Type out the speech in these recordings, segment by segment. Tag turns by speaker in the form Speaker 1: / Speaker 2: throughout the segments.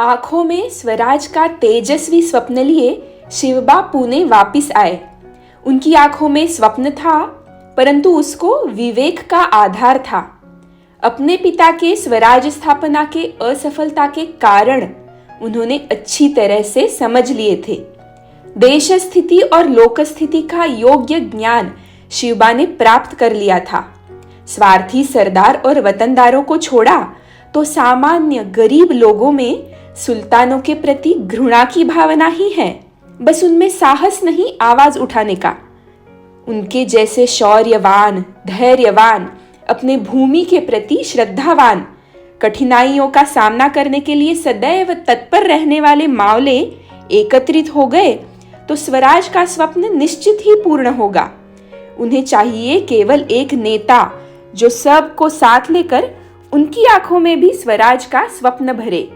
Speaker 1: आंखों में स्वराज का तेजस्वी स्वप्न लिए शिवबा पुणे वापिस आए। उनकी आंखों में स्वप्न था, परंतु उसको विवेक का आधार था। अपने पिता के स्वराज स्थापना के असफलता के कारण उन्होंने अच्छी तरह से समझ लिए थे। देश स्थिति और लोक स्थिति का योग्य ज्ञान शिवबा ने प्राप्त कर लिया था। स्वार्थी सरदार और वतनदारों को छोड़ा तो सामान्य गरीब लोगों में सुल्तानों के प्रति घृणा की भावना ही है, बस उनमें साहस नहीं आवाज उठाने का। उनके जैसे शौर्यवान, धैर्यवान, अपने भूमि के प्रति श्रद्धावान, कठिनाइयों का सामना करने के लिए सदैव तत्पर रहने वाले मावले एकत्रित हो गए तो स्वराज का स्वप्न निश्चित ही पूर्ण होगा। उन्हें चाहिए केवल एक नेता जो सबको साथ लेकर उनकी आंखों में भी स्वराज का स्वप्न भरे।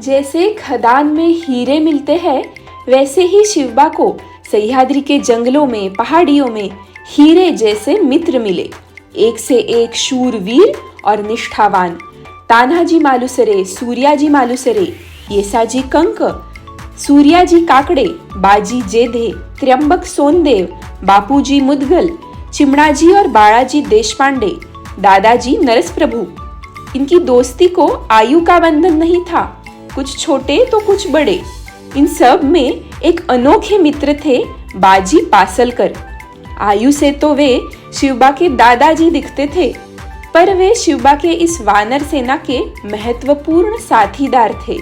Speaker 1: जैसे खदान में हीरे मिलते हैं, वैसे ही शिवबा को सह्याद्री के जंगलों में, पहाड़ियों में हीरे जैसे मित्र मिले, एक से एक शूरवीर और निष्ठावान। तान्हाजी मालुसरे, सूर्याजी मालुसरे, येसाजी कंक, सूर्याजी काकड़े, बाजी जेधे, त्र्यंबक सोनदेव, बापूजी मुदगल, चिमणाजी और बाळाजी देशपांडे, दादाजी नरस प्रभु। इनकी दोस्ती को आयु का बंधन नहीं था, कुछ छोटे तो कुछ बड़े। इन सब में एक अनोखे मित्र थे बाजी पासलकर। आयु से तो वे शिवबा के दादाजी दिखते थे, पर वे शिवबा के इस वानर सेना के महत्वपूर्ण साथीदार थे।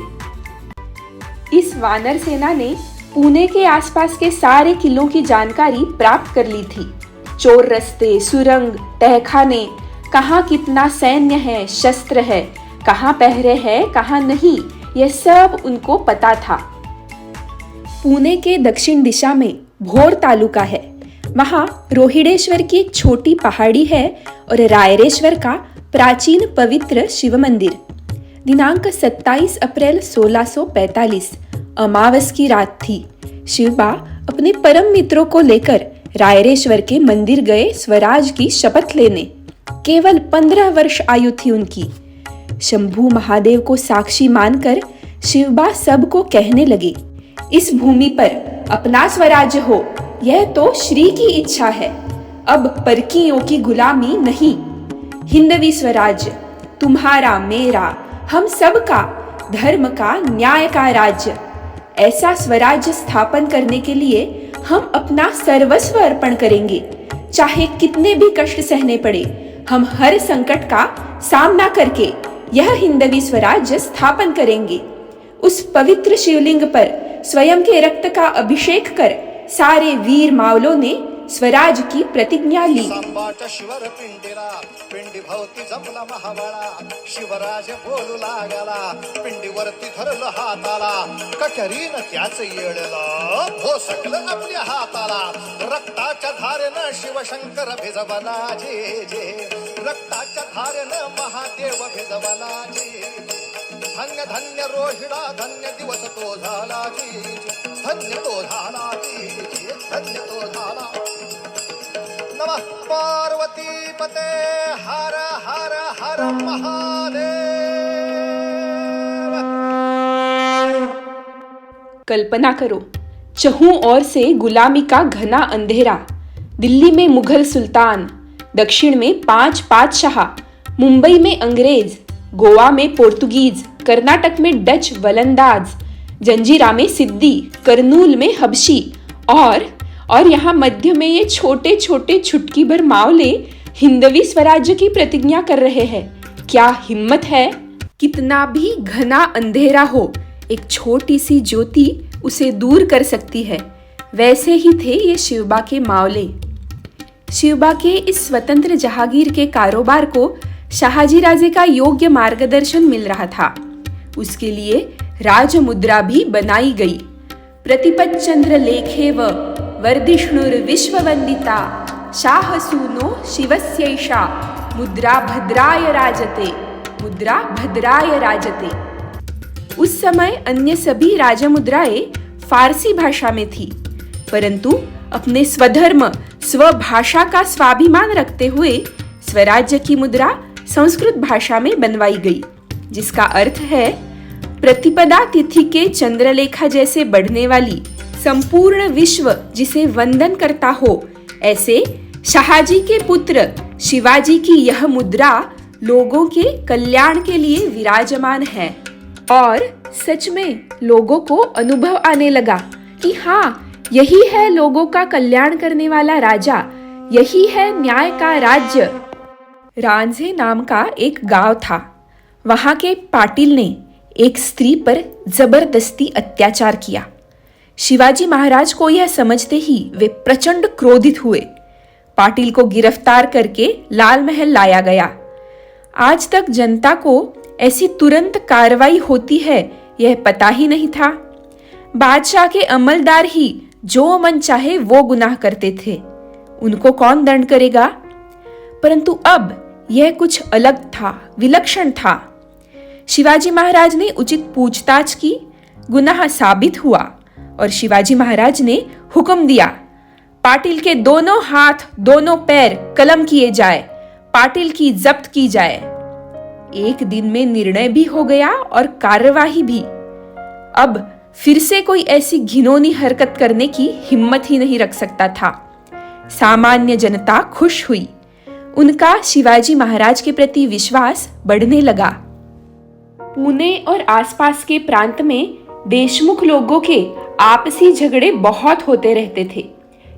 Speaker 1: इस वानर सेना ने पुणे के आसपास के सारे किलों की जानकारी प्राप्त कर ली थी। चोर रास्ते, सुरंग, तहखाने, कहाँ कितना सैन्य है, शस्त्र है, कहाँ पहरे है, कहाँ नहीं, यह सब उनको पता था। पुणे के दक्षिण दिशा में भोर तालुका है। वहाँ रोहिडेश्वर की एक छोटी पहाड़ी है और रायरेश्वर का प्राचीन पवित्र शिव मंदिर। दिनांक 27 अप्रैल 1645 अमावस की रात थी। शिवबा अपने परम मित्रों को लेकर रायरेश्वर के मंदिर गए स्वराज की शपथ लेने। केवल 15 वर्ष आयु थी उनकी। शंभू महादेव को साक्षी मानकर शिवबा सबको कहने लगे, इस भूमि पर अपना स्वराज्य हो, यह तो श्री की इच्छा है। अब परकियों की गुलामी नहीं। हिंदवी स्वराज्य तुम्हारा, मेरा, हम सबका, धर्म का, न्याय का राज्य। ऐसा स्वराज्य स्थापन करने के लिए हम अपना सर्वस्व अर्पण करेंगे, चाहे कितने भी कष्ट सहने पड़े। हम हर संकट का सामना करके यह हिंदवी स्वराज्य स्थापन करेंगे। उस पवित्र शिवलिंग पर स्वयं के रक्त का अभिषेक कर सारे वीर मावलों ने स्वराज की प्रतिज्ञा ली।
Speaker 2: शिवर पिंडीला पिंडी भोवती जमला महाबळा, शिवराज बोलू लागला, पिंडीवरती धरलं हाताला, कटरीन त्याच येळलं भोसकलं आपल्या हाताला, रक्ताच्या धारेनं शिवशंकर भिजवला जे जे, रक्ताच्या धारेनं महादेव भिजवला जे। धन्य धन्य रोहिडा, धन्य दिवस तो झाला जी, धन्य तो झाला जी, धन्य तो झाला। नमः पार्वती पते, हर हर हर महादेव।
Speaker 1: कल्पना करो, चहुं ओर से गुलामी का घना अंधेरा। दिल्ली में मुगल सुल्तान, दक्षिण में 5 पातशाह, मुंबई में अंग्रेज, गोवा में पोर्तुगीज, कर्नाटक में डच वलंदाज, जंजीरा में सिद्दी, करनूल में हबशी और यहाँ मध्य में ये छोटे छोटे छुटकी भर मावले हिंदवी स्वराज्य की प्रतिज्ञा कर रहे हैं। क्या हिम्मत है! कितना भी घना अंधेरा हो, एक छोटी सी ज्योति उसे दूर कर सकती है। वैसे ही थे ये शिवबा के मावले। शिवबा के इस स्वतंत्र जहागीर के कारोबार को शाहजी राजे का योग्य मार्गदर्शन मिल रहा था। उसके लिए राज मुद्रा भी बनाई गई। प्रतिपद चंद्र लेखेव वर्धिष्णुर विश्ववंदिता, शाह सूनो शिवस्यैषा, मुद्रा भद्राय राजते, मुद्रा भद्राय राजते। उस समय अन्य सभी राजमुद्राएं फारसी भाषा में थी, परंतु अपने स्वधर्म, स्वभाषा का स्वाभिमान रखते हुए स्वराज्य की मुद्रा संस्कृत भाषा में बनवाई गई, जिसका अर्थ है प्रतिपदा तिथि के चंद्रलेखा जैसे बढ़ने वाली संपूर्ण विश्व जिसे वंदन करता हो, ऐसे शाहजी के पुत्र शिवाजी की यह मुद्रा लोगों के कल्याण के लिए विराजमान है। और सच में लोगों को अनुभव आने लगा कि हाँ, यही है लोगों का कल्याण करने वाला राजा, यही है न्याय का राज्य। रांझे नाम का एक गांव था। वहां के पाटिल ने एक स्त्री पर जबरदस्ती अत्याचार किया। शिवाजी महाराज को यह समझते ही वे प्रचंड क्रोधित हुए। पाटिल को गिरफ्तार करके लाल महल लाया गया। आज तक जनता को ऐसी तुरंत कार्रवाई होती है यह पता ही नहीं था। बादशाह के अमलदार ही जो मन चाहे वो गुनाह करते थे, उनको कौन दंड करेगा। परंतु अब यह कुछ अलग था, विलक्षण था। शिवाजी महाराज ने उचित पूछताछ की, गुनाह साबित हुआ और शिवाजी महाराज ने हुक्म दिया, पाटिल के दोनों हाथ दोनों पैर कलम किए जाए, पाटिल की जब्त की जाए। एक दिन में निर्णय भी हो गया और कार्यवाही भी। अब फिर से कोई ऐसी घिनौनी हरकत करने की हिम्मत ही नहीं रख सकता था। सामान्य जनता खुश हुई। उनका शिवाजी महाराज के प्रति विश्वास बढ़ने लगा। पुणे और आसपास के प्रांत में देशमुख लोगों के आपसी झगड़े बहुत होते रहते थे,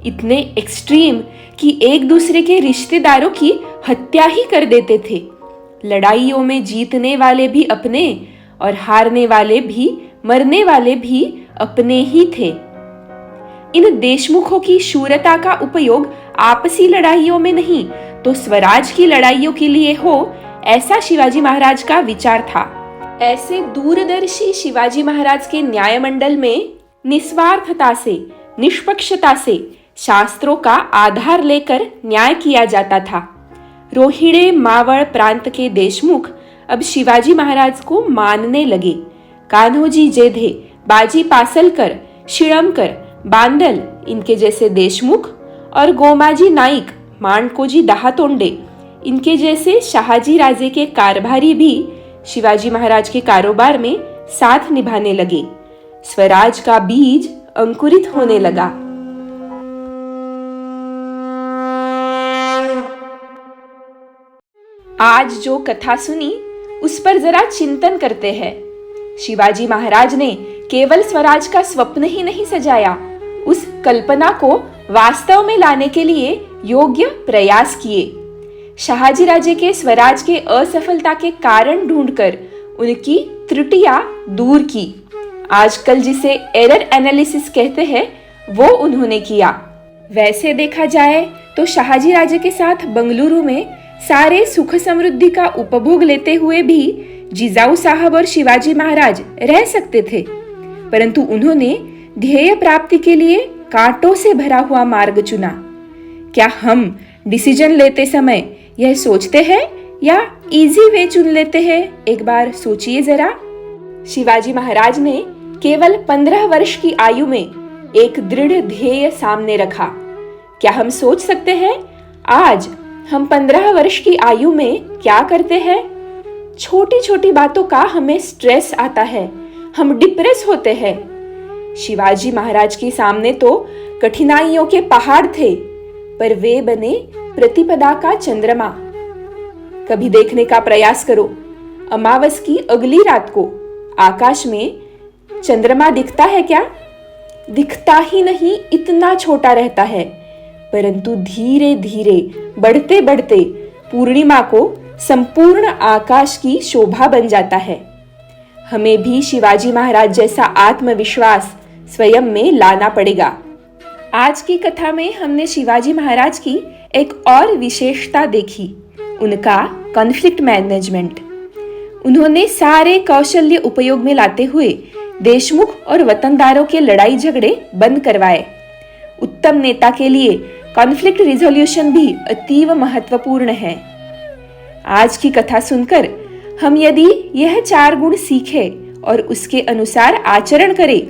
Speaker 1: इतने एक्सट्रीम कि एक दूसरे के रिश्तेदारों की हत्या ही कर देते थे। लड़ाइयों में जीतने वाले भी अपने और हारने वाले भी, मरने वाले भी अपने ही थे। इन देशमुखों की शूरता का उपयोग आपसी लड़ाइयों में नहीं तो स्वराज की लड़ाइयों के लिए हो, ऐसा शिवाजी महाराज का विचार था। ऐसे दूरदर्शी शिवाजी महाराज के न्यायमंडल में निस्वार्थता से, निष्पक्षता से शास्त्रों का आधार लेकर न्याय किया जाता था। रोहिड़े मावळ प्रांत के देशमुख अब शिवाजी महाराज को मानने लगे। कान्होजी जेधे, बाजी पासलकर, शिळमकर, बांदल इनके जैसे देशमुख और गोमाजी नाईक, माणकोजी दहातोंडे इनके जैसे शाहजी राजे के कारभारी भी शिवाजी महाराज के कारोबार में साथ निभाने लगे। स्वराज का बीज अंकुरित होने लगा। आज जो कथा सुनी उस पर जरा चिंतन करते हैं। शिवाजी महाराज ने केवल स्वराज का स्वप्न ही नहीं सजाया, उस कल्पना को वास्तव में लाने के लिए योग्य प्रयास किए। शाहजी राजे के स्वराज के असफलता के कारण ढूंढकर उनकी त्रुटियां दूर की। आजकल जिसे एरर एनालिसिस कहते हैं वो उन्होंने किया। वैसे देखा जाए तो शाहजी राजे के साथ बंगलुरु में सारे सुख समृद्धि का उपभोग लेते हुए भी जिजाऊ साहब और शिवाजी महाराज रह सकते थे, परंतु उन्होंने ध्येय प्राप्ति के लिए कांटों से भरा हुआ मार्ग चुना। क्या हम डिसीजन लेते समय यह सोचते हैं या इजी वे चुन लेते हैं? एक बार सोचिए जरा। शिवाजी महाराज ने केवल 15 वर्ष की आयु में एक दृढ़ ध्येय सामने रखा। क्या हम सोच सकते हैं आज हम 15 वर्ष की आयु में क्या करते हैं? छोटी छोटी बातों का हमें स्ट्रेस आता है, हम डिप्रेस होते हैं। शिवाजी महाराज के सामने तो कठिनाइयों के पहाड़ थे, पर वे बने प्रतिपदा का चंद्रमा। कभी देखने का प्रयास करो, अमावस की अगली रात को आकाश में चंद्रमा दिखता है क्या? दिखता ही नहीं, इतना छोटा रहता है। परंतु धीरे धीरे बढ़ते बढ़ते पूर्णिमा को संपूर्ण आकाश की शोभा बन जाता है। हमें भी शिवाजी महाराज जैसा आत्मविश्वास स्वयं में लाना पड़ेगा। आज की कथा में हमने शिवाजी महाराज की एक और विशेषता देखी, उनका कॉन्फ्लिक्ट मैनेजमेंट। उन्होंने सारे कौशल्य उपयोग में लाते हुए देशमुख और वतनदारों के लड़ाई झगड़े बंद करवाए। उत्तम नेता के लिए कॉन्फ्लिक्ट रिजोल्यूशन भी अतीव महत्वपूर्ण है। आज की कथा सुनकर हम यदि यह 4 गुण सीखें और उसके अनुसार आचरण करें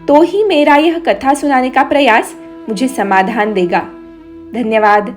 Speaker 1: तो ही मेरा यह कथा सुनाने का प्रयास मुझे समाधान देगा। धन्यवाद।